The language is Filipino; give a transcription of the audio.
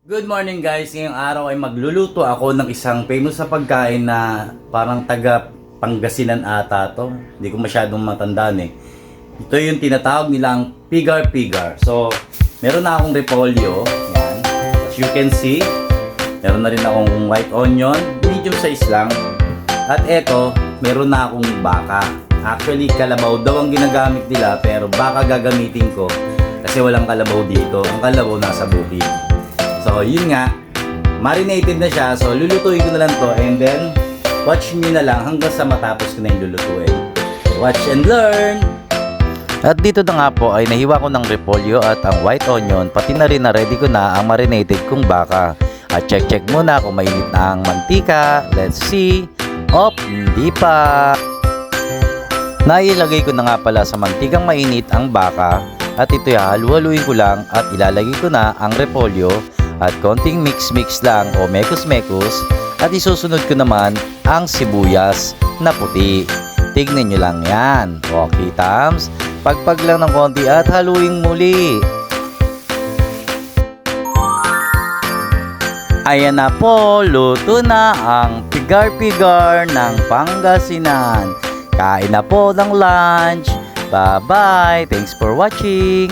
Good morning guys, ngayong araw ay magluluto ako ng isang famous na pagkain na parang taga Pangasinan ata to. Hindi ko masyadong matandaan eh. Ito yung tinatawag nilang pigar-pigar. So, meron na akong repolyo. Yan. As you can see, meron na rin akong white onion, medium size lang. At eto, meron na akong baka. Actually, kalabaw daw ang ginagamit nila pero baka gagamitin ko kasi walang kalabaw dito. Ang kalabaw nasa bukid. So, yun nga, marinated na siya. So, lulutuin ko na lang to and then, watch nyo na lang hanggang sa matapos ko na yung lulutuin. Watch and learn! At dito na nga po ay nahiwa ko ng repolyo at ang white onion, pati na rin na ready ko na ang marinated kong baka. At check muna kung mainit na ang mantika. Let's see. Hindi pa. Nailagay ko na nga pala sa mantikang mainit ang baka. At ito halu-haluin ko lang at ilalagay ko na ang repolyo. At konting mix lang o mekos-mekos. At isusunod ko naman ang sibuyas na puti. Tignan nyo lang yan. Okay, Tams? Pagpag lang ng konti at haluin muli. Ayan na po, luto na ang pigar-pigar ng Pangasinan. Kain na po ng lunch. Bye-bye. Thanks for watching.